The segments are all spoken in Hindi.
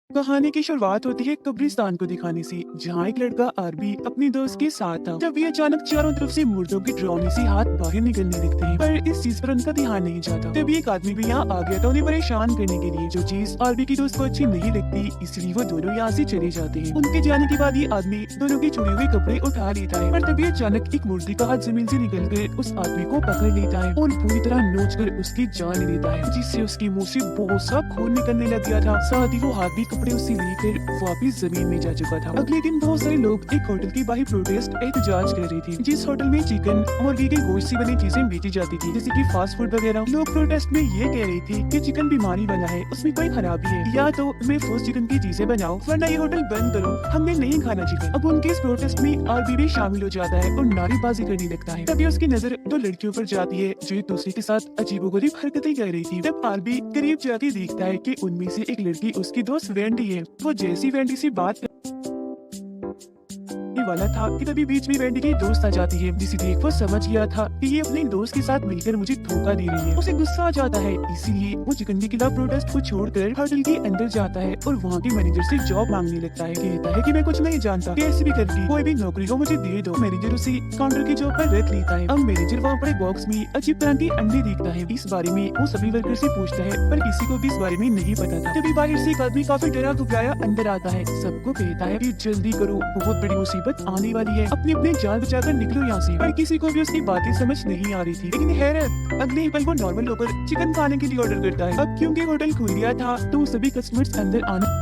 कहानी की शुरुआत होती है कब्रिस्तान को दिखाने से, जहाँ एक लड़का आरबी अपनी दोस्त के साथ था। तभी अचानक चारों तरफ से मुर्दों के डरावने से हाथ बाहर निकलने लगते हैं, पर इस चीज पर उनका ध्यान नहीं जाता। तभी एक आदमी भी यहाँ आ गया था उन्हें परेशान करने के लिए, जो चीज आरबी की दोस्त को अच्छी नहीं लगती, इसलिए वो दोनों यहाँ से चले जाते हैं। उनके जाने के बाद ये आदमी दोनों के चुने हुए कपड़े उठा लेता है, पर तभी अचानक एक मुर्दे का हाथ जमीन से निकल कर उस आदमी को पकड़ लेता है और पूरी तरह नोच कर उसकी जान ले लेता है, जिससे उसके मुँह से बहुत सा खून निकलने लग गया था। साथ ही वो हाथ भी कपड़े उससे लेकर वापिस जमीन में जा चुका था। अगले दिन बहुत सारे लोग एक होटल की बाहर प्रोटेस्ट एहतजाज कर रहे थे, जिस होटल में चिकन मुर्गी के गोश्त से बनी चीजें बेची जाती थी, जैसे कि फास्ट फूड वगैरह। लोग प्रोटेस्ट में ये कह रहे थे कि चिकन बीमारी वाला है, उसमें कोई खराबी है, या तो महफूज चिकन की चीजें बनाओ वरना ये होटल बंद करो, हमने नहीं खाना चिकन। अब उनके इस प्रोटेस्ट में आरबी भी शामिल हो जाता है और नारेबाजी करने लगता है। तभी उसकी नजर दो लड़कियों पर जाती है जो एक दूसरे के साथ अजीबोगरीब हरकतें कर रही थी। तब आरबी करीब जाके देखता है कि उनमें से एक लड़की उसकी दोस्त वेंडी है। वो जैसी वेंडी से बात वाला था कि तभी बीच में वेंडी की दोस्त आ जाती है, जिसे देख वो समझ गया था कि ये अपने दोस्त के साथ मिलकर मुझे धोखा दे रही है। उसे गुस्सा आ जाता है, इसीलिए वो चिकन के खिलाफ प्रोटेस्ट को छोड़कर होटल के अंदर जाता है और वहाँ के मैनेजर से जॉब मांगने लगता है। कहता है कि मैं कुछ नहीं जानता, कैसे भी करके कोई भी नौकरी हो मुझे दे दो। मैनेजर उसे काउंटर की जॉब पर रख लेता है। अब मैनेजर वहाँ पर बॉक्स में अजीब तरह के अंडे देखता है। इस बारे में वो सभी वर्कर से पूछता है, पर किसी को भी इस बारे में नहीं पता था। तभी बाहर से एक आदमी काफी डरा घबराया अंदर आता है, सबको कहता है कि जल्दी करो, बहुत बड़ी मुसीबत आने वाली है, अपनी अपनी जान बचाकर निकलो यहाँ से। पर किसी को भी उसकी बातें समझ नहीं आ रही थी। लेकिन हैरत, अगले ही पल वो नॉर्मल होकर चिकन खाने के लिए ऑर्डर करता है। अब क्योंकि होटल खुल गया था तो सभी कस्टमर्स अंदर आने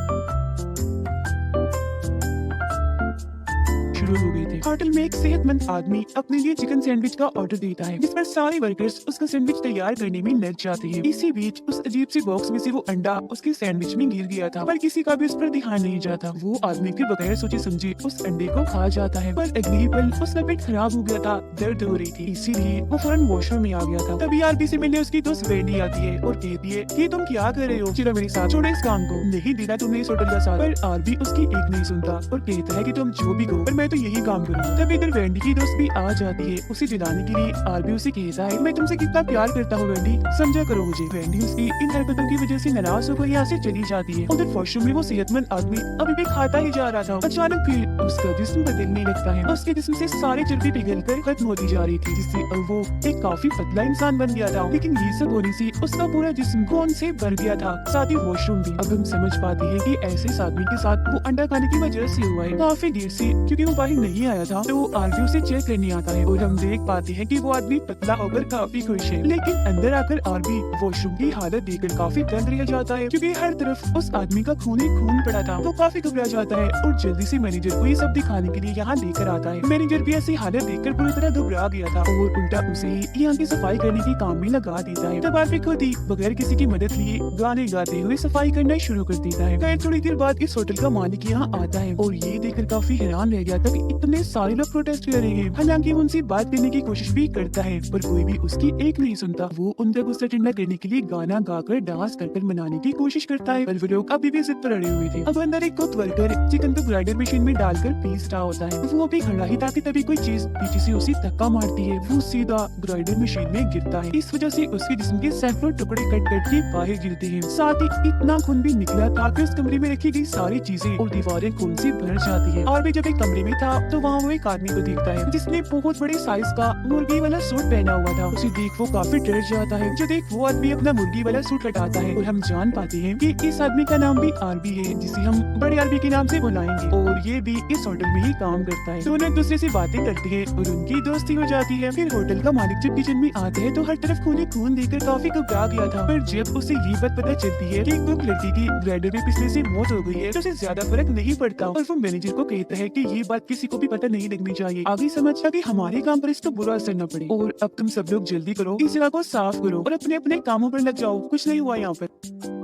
शुरू हो गए थे। होटल में एक सेहतमंद आदमी अपने लिए चिकन सैंडविच का ऑर्डर देता है, जिस पर सारे वर्कर्स उसका सैंडविच तैयार करने में लग जाते हैं। इसी बीच उस अजीब सी बॉक्स में से वो अंडा उसके सैंडविच में गिर गया था, पर किसी का भी उस पर ध्यान नहीं जाता। वो आदमी फिर बगैर सोचे समझे उस अंडे को खा जाता है, पर अगले ही पल उसका पेट खराब हो गया था, दर्द हो रही थी, इसीलिए वो फौरन वॉशरूम में आ गया था। तभी आरबी से मिलने उसकी दोस्त वेंडी आती है और कहती है कि तुम क्या कर रहे हो, चलो मेरे साथ, छोड़ो इस काम को, नहीं देना तुमने इस होटल का साथ। पर आरबी उसकी एक नहीं सुनता और कहता है कि तुम जो भी कहो पर मैं तो यही काम करूँगा। तब इधर वेंडी की दोस्त भी आ जाती है, उसे जिलाने के लिए। आरबी उसे कहता है, मैं तुमसे कितना प्यार करता हूँ वेंडी, समझा करो मुझे। वेंडी उसकी इन हरकतों की वजह से नाराज होकर यहाँ से चली जाती है। उधर वॉशरूम में वो सेहतमंद आदमी अभी भी खाता ही जा रहा था। अचानक फिर उसका जिस्म बदलने लगता है, उसके जिस्म से सारी चर्बी पिघल कर खत्म होती जा रही थी, जिससे अब वो एक काफी पतला इंसान बन गया था। लेकिन ये सब होने से उसका पूरा जिस्म खून से भर गया था, साथ ही वॉशरूम भी। अब हम समझ पाते हैं कि ऐसे इस आदमी के साथ वो अंडा खाने की वजह से हुआ है। काफी देर से क्योंकि वो बाहर नहीं आया था, तो आरबी उसे चेक करने आता है और हम देख पाते हैं कि वो आदमी पतला होकर काफी खुश है। लेकिन अंदर आकर आरबी वॉशरूम की हालत देखकर काफी दंग रह जाता है, क्योंकि हर तरफ उस आदमी का खून ही खून पड़ा था। वो काफी घबरा जाता है और जल्दी से मैनेजर को ये सब दिखाने के लिए यहाँ लेकर आता है। मैनेजर भी ऐसी हालत देखकर पूरी तरह घबरा गया था और उल्टा उसे ही यहाँ की सफाई करने के काम में लगा देता है। तब आरबी खुद ही बगैर किसी की मदद लिए गाने गाते हुए सफाई करना शुरू कर देता है। खैर थोड़ी देर बाद इस होटल का मालिक यहाँ आता है और ये देखकर काफी हैरान रह गया था कि इतने सारे लोग प्रोटेस्ट कर रहे हैं। हालांकि वो उनसे बात करने की कोशिश भी करता है, पर कोई भी उसकी एक नहीं सुनता। वो उनका गुस्सा ठंडा करने के लिए गाना गाकर डांस कर मनाने की कोशिश करता है, पर वो लोग अभी भी जिद पर अड़े हुए थे। अब अंदर एक कुक वर्कर चिकन को ग्राइंडर मशीन में डालकर पीस रहा होता है। वो भी खड़ा ही था कि तभी कोई चीज पीछे से उसे धक्का मारती है। वो सीधा ग्राइंडर मशीन में गिरता है। इस वजह से उसके जिस्म के सैकड़ों टुकड़े कट कट के बाहर गिरते हैं। साथ ही इतना खून भी निकला था कि उस कमरे में रखी गई सारी चीजें और दीवारें खून से भर जाती है। और भी जब एक कमरे में था तो वहाँ वो एक आदमी को देखता है, जिसने बहुत बड़े साइज का मुर्गी वाला सूट पहना हुआ था। उसे देख वो काफी डर जाता है। जो देख वो आदमी अपना मुर्गी वाला सूट हटाता है और हम जान पाते हैं कि इस आदमी का नाम भी आरबी है, जिसे हम बड़े आरबी के नाम से बुलाएंगे, और ये भी इस होटल में ही काम करता है। दोनों एक दूसरे से बातें करते हैं और उनकी दोस्ती हो जाती है। फिर होटल का मालिक जब किचन में आता है तो हर तरफ खून ही खून देखकर काफी घबरा गया था, पर जब उसे ये बात पता चलती है कि कुक लड़की की ग्राइंडर में पिछले से मौत हो गई है तो उसे ज्यादा फर्क नहीं पड़ता और वो मैनेजर को कहता है कि ये बात किसी को भी पता नहीं लगनी चाहिए। आगे समझा कि हमारे काम पर इसका बुरा असर न पड़े, और अब तुम सब लोग जल्दी करो, इस जगह को साफ करो और अपने अपने कामों पर लग जाओ, कुछ नहीं हुआ यहाँ पर।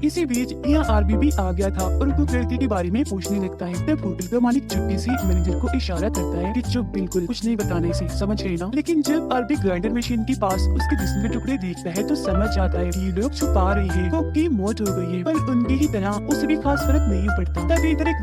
इसी बीच यहाँ आरबी भी आ गया था और कुक लड़की के बारे में पूछने लगता है। तब होटल का मालिक चुप्पी से मैनेजर को इशारा करता है कि चुप, बिल्कुल कुछ नहीं बताने से, समझ गए ना। लेकिन जब आरबी ग्राइंडर मशीन के पास उसके जिस्म के टुकड़े देखता है तो समझ जाता है कि ये लोग छुपा रहे हैं, कुक की मौत हो गई है, पर उनकी ही तरह उसे भी खास फर्क नहीं पड़ता। तभी इधर एक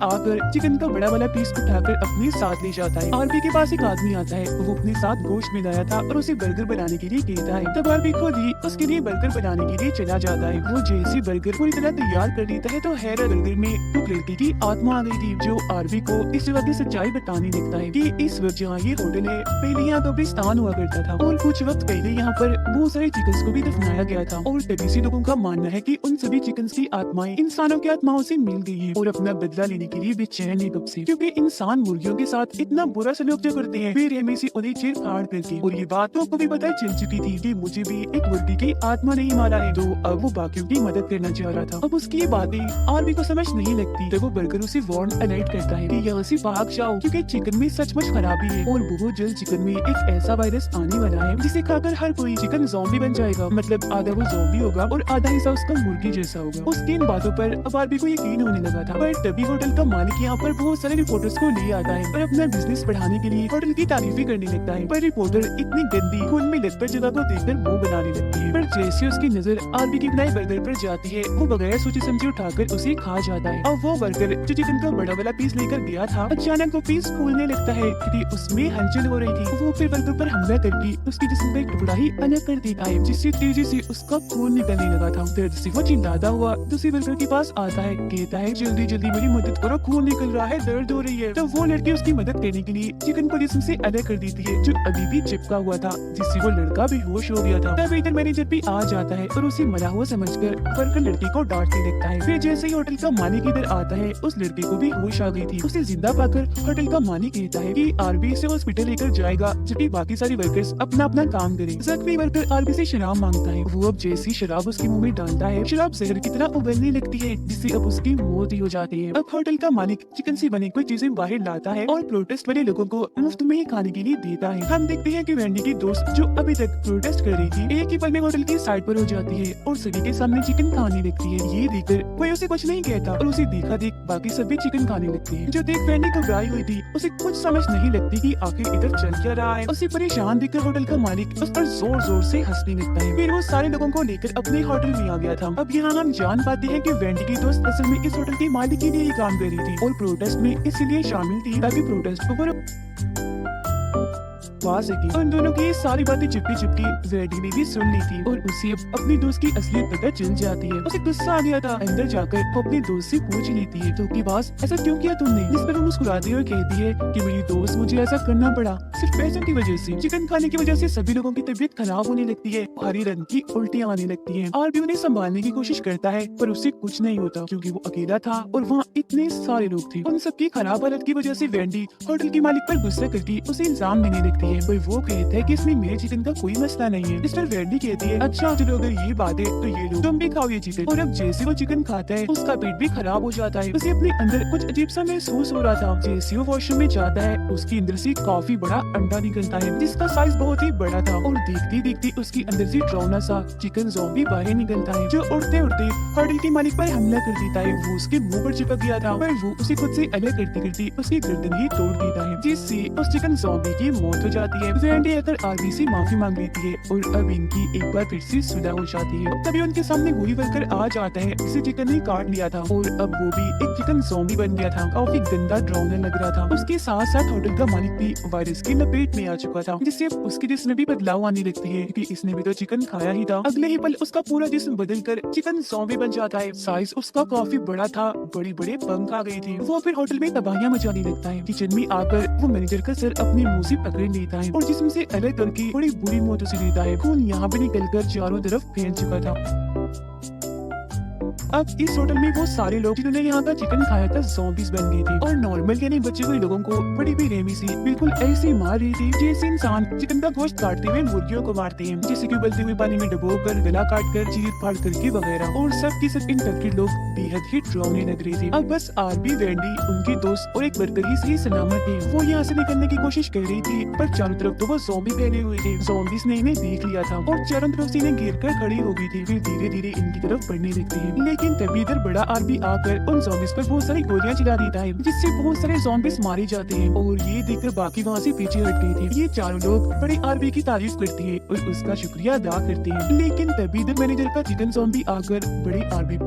आकर चिकन का बड़ा वाला पीस उठाकर अपने साथ ले जाता है। आरबी के पास एक आदमी आता है, वो अपने साथ गोश्त में लाया था और उसे बर्गर बनाने के लिए कहता है। तब आरबी खुद ही उसके लिए बर्गर बनाने के लिए चला जाता है। वो जैसे बर्गर पूरी तरह तैयार कर लेता है तो हैरा बर्गर में एक लड़की की आत्मा आ गई थी, जो आरबी को इस वक्त की सच्चाई बताने लगता है कि इस वक्त जहाँ ये होटल है पहले यहाँ कब्रिस्तान हुआ करता था और कुछ वक्त पहले यहाँ पर बहुत सारे चिकन्स को भी दफनाया गया था और तबीसी लोगों का मानना है कि उन सभी चिकन्स की आत्माएं इंसानों की आत्माओं से मिल गई है और अपना बदला लेने के लिए बेचैन है कब से, क्योंकि इंसान मुर्गियों के साथ इतना बुरा सलूक जो करते हैं बेरहमी से उन्हें चीर फाड़ करके। और ये बातों को भी पता चल चुकी थी कि मुझे भी एक मुर्गी की आत्मा नहीं मारा है, तो अब वो बाकियों की मदद करना चाह रहा था। अब उसकी ये बातें आरबी को समझ नहीं लगती तो वो बर्गर उसे वार्न अलर्ट करता है कि यहाँ से भाग जाओ, क्योंकि चिकन में सचमुच खराबी है और बहुत जल्द चिकन में एक ऐसा वायरस आने वाला है जिसे खाकर हर कोई चिकन ज़ॉम्बी बन जाएगा। मतलब आधा वो ज़ॉम्बी होगा और आधा हिस्सा उसका मुर्गी जैसा होगा। उसकी इन बातों पर अब आरबी को यकीन होने लगा था, पर तभी होटल का मालिक यहाँ पर बहुत सारे रिपोर्टर्स को ले आता है और अपना बिजनेस बढ़ाने के लिए होटल की तारीफी करने लगता है। पर रिपोर्टर इतनी गंदी खून में लथपथ जगह को देखकर मुंह बनाने लगती है। पर जैसे उसकी नजर आरबी की बनाए बर्गर पर जाती है, वो बगैर सोचे समझे उठाकर उसे खा जाता है। और वो बर्गर जो चिकन का बड़ा वाला पीस लेकर गया था, अचानक वो पीस फूलने लगता है क्योंकि उसमें हलचल हो रही थी। वो फिर बर्गर पर हमला करके उसके जिस्म का एक टुकड़ा ही अलग कर देता है, जिससे तेजी से उसका खून निकलने लगा था। दर्द से वो चिल्लाता हुआ दूसरी बर्गर के पास आता है, कहता है जल्दी जल्दी मेरी मदद करो, खून निकल रहा है, दर्द हो रही है। तो वो लड़की उसकी मदद करने के लिए चिकन को जिस्म से अलग कर देती है जो अभी भी चिपका हुआ था, जिससे वो लड़का बेहोश हो गया था। तब इधर मैनेजर भी आ जाता है और उसे मरा हुआ समझकर वर्कर लड़की को डांटने लगता है। फिर जैसे ही होटल का मालिक इधर आता है, उस लड़के को भी होश आ गई थी। उसे जिंदा पाकर होटल का मालिक कहता है कि आरबी से हॉस्पिटल लेकर जाएगा, जबकि बाकी सारे वर्कर्स अपना अपना काम करें। जख्मी वर्कर आरबी से शराब मांगता है। वो अब जैसी शराब उसके मुंह में डालता है, शराब जहर की तरह उबलने लगती है, जिससे अब उसकी मौत ही हो जाती है। अब होटल का मालिक चिकन से बनी कोई चीजें बाहर लाता है और प्रोटेस्ट वाले लोगों को मुफ्त में ही खाने के लिए देता है। हम देखते हैं कि वेंडी की दोस्त जो अभी तक प्रोटेस्ट कर रही थी, एक ही पल में होटल की साइड पर हो जाती है और सभी के सामने चिकन खाने लगती है। ये देखकर कोई उसे कुछ नहीं कहता और उसे देखा देख बाकी सभी चिकन खाने लगते हैं। जो देख वेंडी घबराई हुई थी, उसे कुछ समझ नहीं लगती कि आखिर इधर चल क्या रहा है। उसे परेशान देखकर होटल का मालिक उस पर जोर जोर से हंसने लगता है। फिर वो सारे लोगों को लेकर अपने होटल में आ गया था। अब यहाँ हम जान पाते हैं कि वेंडी की दोस्त असल में इस होटल के मालिक के लिए ही काम कर रही थी और प्रोटेस्ट में इसलिए शामिल थी ताकि प्रोटेस्ट को उन दोनों की सारी बातें चिपकी चिपकी वेंडी ने भी सुन ली थी और उसे अब अपनी दोस्त की असलियत पता चल जाती है। उसे गुस्सा आ गया था। अंदर जाकर वो अपने दोस्त से पूछ लेती है, तो की बात ऐसा क्यों किया तुमने? जिस पर वो मुस्कुराती हुए कहती है कि मेरी दोस्त मुझे ऐसा करना पड़ा सिर्फ पैसों की वजह से। चिकन खाने की वजह से सभी लोगों की तबीयत खराब होने लगती है, भारी रंग की उल्टियाँ आने लगती है। आरबी उन्हें संभालने की कोशिश करता है पर उससे कुछ नहीं होता, क्योंकि वो अकेला था और वहाँ इतने सारे लोग थे। उन सबकी खराब हालत की वजह से वेंडी होटल के मालिक पर गुस्सा करके उसे इल्जाम देने लगती है। पर वो कहता है कि इसमें मेरे चिकन का कोई मसला नहीं है। इस पर वेंडी कहती है, अच्छा चलो अगर ये बात है तो ये लो, तुम भी खाओ ये चिकन। और अब जैसे वो चिकन खाता है उसका पेट भी खराब हो जाता है। उसे अपने अंदर कुछ अजीब सा महसूस हो रहा था। जैसे वो वॉशरूम में जाता है, उसके अंदर से काफी बड़ा अंडा निकलता है जिसका साइज बहुत ही बड़ा था और देखते देखते उसके अंदर से डरावना सा चिकन ज़ॉम्बी बाहर निकलता है, जो उड़ते उड़ते होटल के मालिक पर हमला कर देता है। वो उसके मुंह पर चिपक गया था, पर वो उसे खुद से अलग करते करते उसकी गर्दन ही तोड़ देता है, जिससे उस चिकन ज़ॉम्बी की मौत हो जाती है। वेंडी आकर आरबी से माफी मांग लेती है और अब इनकी एक बार फिर से सुलह हो जाती है। तभी उनके सामने वही वर्कर आ जाता है जिसे चिकन ने काट लिया था और अब वो भी एक चिकन ज़ॉम्बी बन गया था। काफी गंदा डरावना लग रहा था। उसके साथ साथ होटल का मालिक भी वायरस की लपेट में आ चुका था, जिससे उसके जिस्म में भी बदलाव आने लगती है क्योंकि इसने भी तो चिकन खाया ही था। अगले ही पल उसका पूरा जिस्म बदल कर चिकन ज़ॉम्बी बन जाता है। साइज उसका काफी बड़ा था, बड़े बड़े पंख आ गए थे। वो फिर होटल में तबाहियां मचाने लगता है। किचन में आकर वो मैनेजर का सर अपने मुंह से पकड़ लेता है और जिस्म से अलग करके बड़ी बुरी मौत उसे देता है। खून यहाँ पे निकलकर चारों तरफ फैल चुका था। अब इस होटल में वो सारे लोग जिन्होंने यहाँ का चिकन खाया था ज़ॉम्बीज बन गए थे और नॉर्मल यानी बचे हुए लोगों को बड़ी बेरहमी से बिल्कुल ऐसे मार रही थी जैसे इंसान चिकन का गोश्त काटते हुए मुर्गियों को मारते हैं, जैसे कि उबलते हुए पानी में डुबोकर गला काट कर चीर फाड़ करके वगैरह। और सब की सब इन्फेक्टेड लोग बेहद ही डरावने लग रहे थे। अब बस आरबी, वेंडी, उनके दोस्त और एक वर्कर ही सही सलामत थे। वो यहाँ से निकलने की कोशिश कर रही थी पर चारों तरफ तो वो ज़ॉम्बी फैले हुए थे। ज़ॉम्बीज ने इन्हें देख लिया था और चारों तरफ से इन्हें घेर कर खड़ी हो गई थी। फिर धीरे धीरे इनकी तरफ बढ़ने लगती है, लेकिन तभी इधर बड़ा आरबी आकर उन ज़ॉम्बीज पर बहुत सारी गोलियां चला देता है, जिससे बहुत सारे ज़ॉम्बीज मारे जाते हैं। और ये देखकर बाकी वहाँ से पीछे हट गए थे। ये चारों लोग बड़े आरबी की तारीफ करते हैं और उसका शुक्रिया अदा करते हैं, लेकिन तभी इधर मैनेजर का चिकन ज़ॉम्बी आकर बड़े आरबी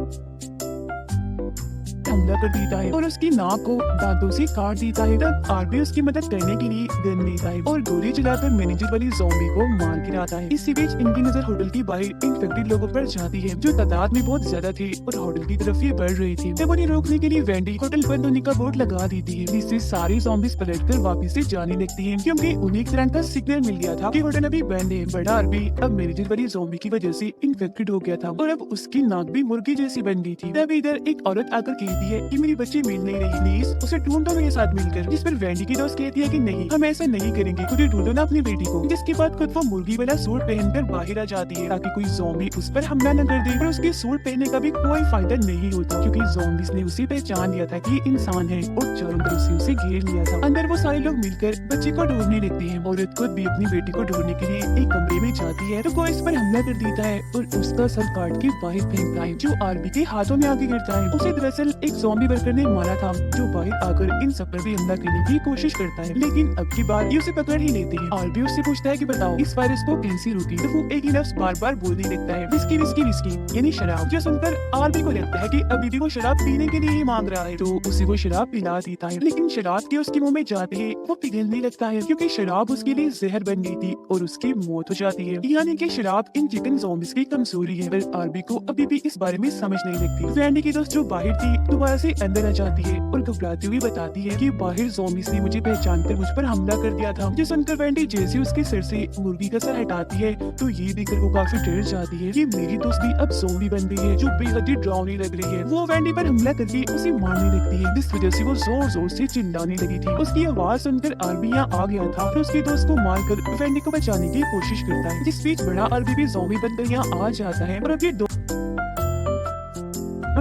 हमला कर देता है और उसकी नाक को दांतों से काट देता है। तब आरबी उसकी मदद करने के लिए गन लेता है और गोली चलाकर मैनेजर वाली ज़ॉम्बी को मार गिराता है। इसी बीच इनकी नजर होटल की बाहर इन्फेक्टेड लोगों पर जाती है जो तादाद में बहुत ज्यादा थे और होटल की तरफ ही बढ़ रही थी। तब उन्हें रोकने के लिए वेंडी होटल बंद होने का बोर्ड लगा देती है, जिससे सारी ज़ॉम्बीज़ पलटकर वापस से जाने लगती हैं क्योंकि उन्हें एक तरह का सिग्नल मिल गया था कि होटल अभी बंद है। बड़ा आरबी अब मैनेजर वाली ज़ॉम्बी की वजह से इन्फेक्टेड हो गया था और अब उसकी नाक भी मुर्गी जैसी बन गई थी। तब इधर एक औरत आकर कहती है कि मेरी बच्ची मिल नहीं रही, प्लीज उसे ढूंढो मेरे साथ मिलकर। जिस पर वेंडी की दोस्त कहती है कि नहीं, हम ऐसा नहीं करेंगे, खुद ही ढूंढो ना अपनी बेटी को। जिसके बाद खुद वो मुर्गी वाला सूट पहनकर बाहर आ जाती है ताकि कोई ज़ॉम्बी उस पर हमला न कर दे। पर उसके सूट पहनने का भी कोई फायदा नहीं होता क्योंकि ज़ॉम्बीज़ ने उसे पहचान लिया था कि ये इंसान है और चारों तरफ से उसे घेर लिया था। अंदर वो सारे लोग मिलकर बच्चे को ढूंढने लगते हैं। औरत खुद भी अपनी बेटी को ढूंढने के लिए एक कमरे में जाती है तो कोई इस पर हमला कर देता है और उसका सर काट के बाहर फेंकता है जो आरबी के हाथों में आके गिरता है। उसे दरअसल एक ज़ॉम्बी वर्कर ने मारा था जो बाहर आकर इन सब पर भी हमला करने की कोशिश करता है, लेकिन अब की बार ये उसे पकड़ ही लेते हैं। आरबी उससे पूछता है कि बताओ इस वायरस को कैसे रोकी, तो वो एक ही लफ्ज बार बार बोलने लगता है, विस्की विस्की विस्की यानी शराब। जो सुनकर आरबी को लगता है कि अभी भी वो शराब पीने के लिए ही मांग रहा है, तो उसे वो शराब पिला देता है। लेकिन शराब के उसके मुंह में जाते ही वो पिघलने लगता है क्योंकि शराब उसके लिए जहर बन गई थी और उसकी मौत हो जाती है। यानी कि शराब इन चिकन ज़ॉम्बीज़ की कमजोरी है। पर आरबी को अभी भी इस बारे में समझ नहीं लगती। वेंडी की दोस्त जो बाहर थी दोबारा से अंदर आ जाती है और घबराती हुई बताती है कि बाहर ज़ॉम्बीज़ ने मुझे पहचान कर मुझ पर हमला कर दिया था। जो सुनकर वेंडी जैसे उसके सिर से मुर्गी का सर हटाती है तो ये देखकर वो काफी डर जाती है कि मेरी दोस्त भी अब ज़ॉम्बी बन गई है जो बेहद ही डरावनी लग रही है। वो वेंडी पर हमला करके उसे मारने लगती है जिस वजह से वो जोर जोर से चिल्लाने लगी थी। उसकी आवाज सुनकर आरबी यहाँ आ गया था तो उसके दोस्त को मारकर वेंडी को बचाने की कोशिश करता है। जिस बीच बड़ा आरबी भी ज़ॉम्बी बनकर यहाँ आ जाता है और अब ये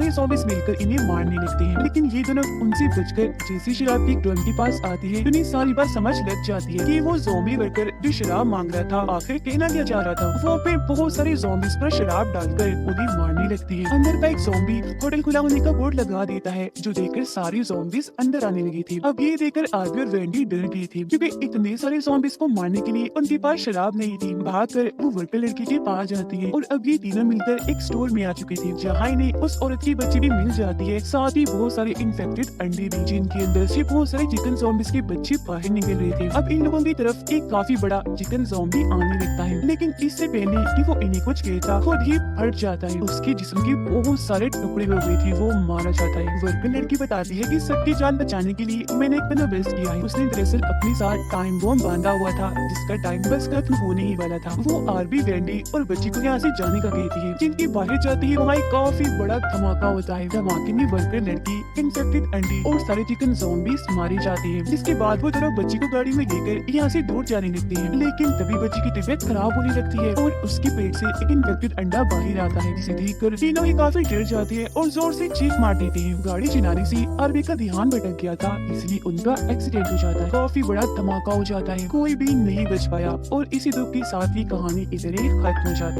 ये ज़ॉम्बीज़ मिलकर इन्हें मारने लगते हैं, लेकिन ये दोनों उनसे बचकर जैसी शराब की ड्रम के पास आती है तो इन्हें सारी बात समझ लग जाती है कि वो ज़ॉम्बी वर्कर जो शराब मांग रहा था आखिर कहना क्या चाह रहा था। वो फिर बहुत सारे ज़ॉम्बीज़ पर शराब डालकर उन्हें मारने लगती है। अंदर का एक ज़ॉम्बी होटल खुला होने का बोर्ड लगा देता है जो देखकर सारी ज़ॉम्बीज़ अंदर आने लगी थी। अब ये देखकर आरबी और वेंडी डर गई थी क्योंकि इतने सारे ज़ॉम्बीज़ को मारने के लिए उनके पास शराब नहीं थी। भागकर वो वर्कर लड़की के पास जाती है और अब ये तीनों मिलकर एक स्टोर में आ चुकी थी जहाँ इन्हें उस औरत की बच्ची भी मिल जाती है, साथ ही बहुत सारे इन्फेक्टेड अंडे भी जिनके अंदर से बहुत सारे चिकन ज़ॉम्बीज़ के बच्चे बाहर निकल रहे थे। अब इन लोगों की तरफ एक काफी बड़ा चिकन ज़ॉम्बी आने लगता है, लेकिन इससे पहले कि वो इन्हें कुछ कहता खुद ही फट जाता है। उसके जिस्म के बहुत सारे टुकड़े हो गए थे, वो मारा जाता है। वर्कर लड़की बताती है कि सबकी जान बचाने के लिए मैंने एक बंदोबस्त किया है। उसने दरअसल अपने साथ टाइम बॉम्ब बांधा हुआ था जिसका टाइम बस खत्म होने ही वाला था। वो आरबी, वेंडी और बच्ची को यहाँ से जाने का कहती है। जिनकी बाहर जाती है वहाँ एक काफी बड़ा धमाका होता है। धमाके में वर्कर लड़की, इन्फेक्टेड अंडे और सारे चिकन ज़ॉम्बीज़ मारे जाते हैं। जिसके बाद वो दोनों बच्ची को गाड़ी में लेकर यहाँ से दूर जाने लगते हैं, लेकिन तभी बच्ची की तबीयत खराब होने लगती है और उसके पेट से एक इन्फेक्टेड अंडा बाहर आता है जिसे देखकर तीनों ही काफी डर जाते हैं और जोर से चीख मार देते हैं। गाड़ी चलाने से आरबी का ध्यान भटक गया था इसलिए उनका एक्सीडेंट हो जाता है। काफी बड़ा धमाका हो जाता है, कोई भी नहीं बच पाया और इसी दुख के साथ ही कहानी इधर ही खत्म हो जाती है।